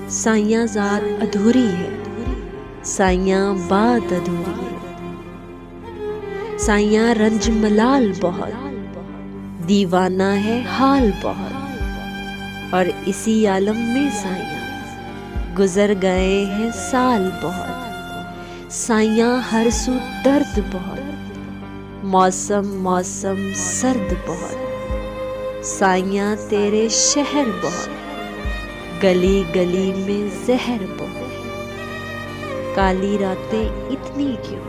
साइयाँ ज़ात अधूरी है, साइयाँ बात अधूरी है। साइयाँ रंज मलाल बहुत, दीवाना है हाल बहुत। और इसी आलम में साइयाँ गुजर गए हैं साल बहुत। साइयाँ हर सू दर्द बहुत, मौसम मौसम सर्द बहुत। साइयाँ तेरे शहर बहुत, गली गली में जहर बहुत। काली रातें इतनी क्यों,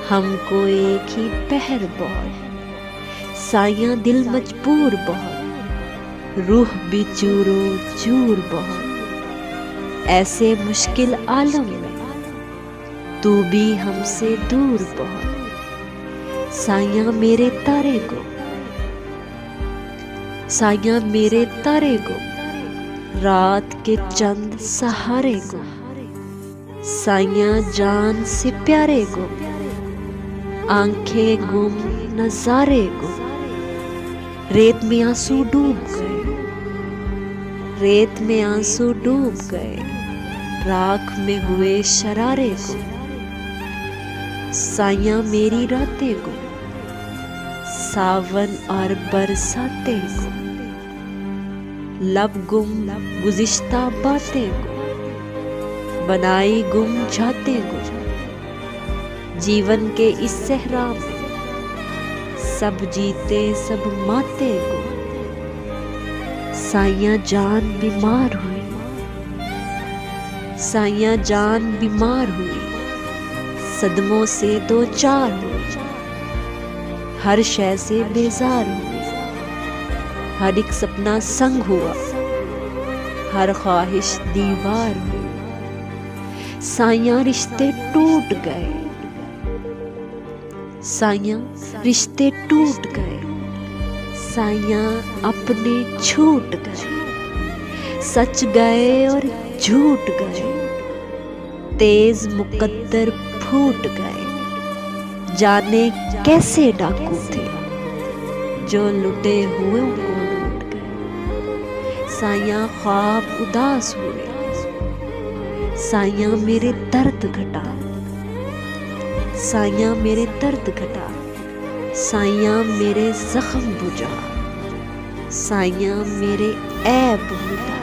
हमको एक ही पहर बहुत। साइयाँ दिल मजबूर बहुत, रूह भी चूरो चूर बहुत। ऐसे मुश्किल आलम में तू भी हमसे दूर बहुत। साइयाँ मेरे तारे को, साइयाँ मेरे तारे को, रात के चंद सहारे को। साइयाँ जान से प्यारे को, आंखें गुम नजारे को। रेत में आंसू डूब गए, रेत में आंसू डूब गए, राख में हुए शरारे को। साइयाँ मेरी रातें को, सावन और बरसाते को। लब गुम गुज़िश्ता बातें को, बनाई गुम जाते को। जीवन के इस सहरा में सब जीते सब माते को। साइयाँ जान बीमार हुई, साइयाँ जान बीमार हुई, सदमों से दो चार हुई। हर शय से बेजार हुई, हर एक सपना संग हुआ, हर ख्वाहिश दीवार हुई। साइयाँ रिश्ते टूट गए, साइयाँ रिश्ते टूट गए। साइयाँ अपने छूट गए, सच गए और झूठ गए। तेज मुकद्दर फूट गए, जाने कैसे डाकू थे जो लुटे हुए को लूट गए। साइयाँ ख्वाब उदास हुए, साइयाँ मेरे दर्द घटा, साइयाँ मेरे दर्द घटा। साइयाँ मेरे जख्म बुझा, साइयाँ मेरे ऐब मिटा।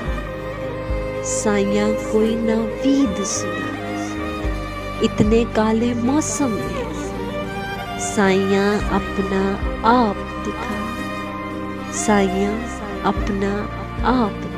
साइयाँ कोई नावीद सुना, इतने काले मौसम में साइयाँ अपना आप दिखा। साइयाँ अपना आप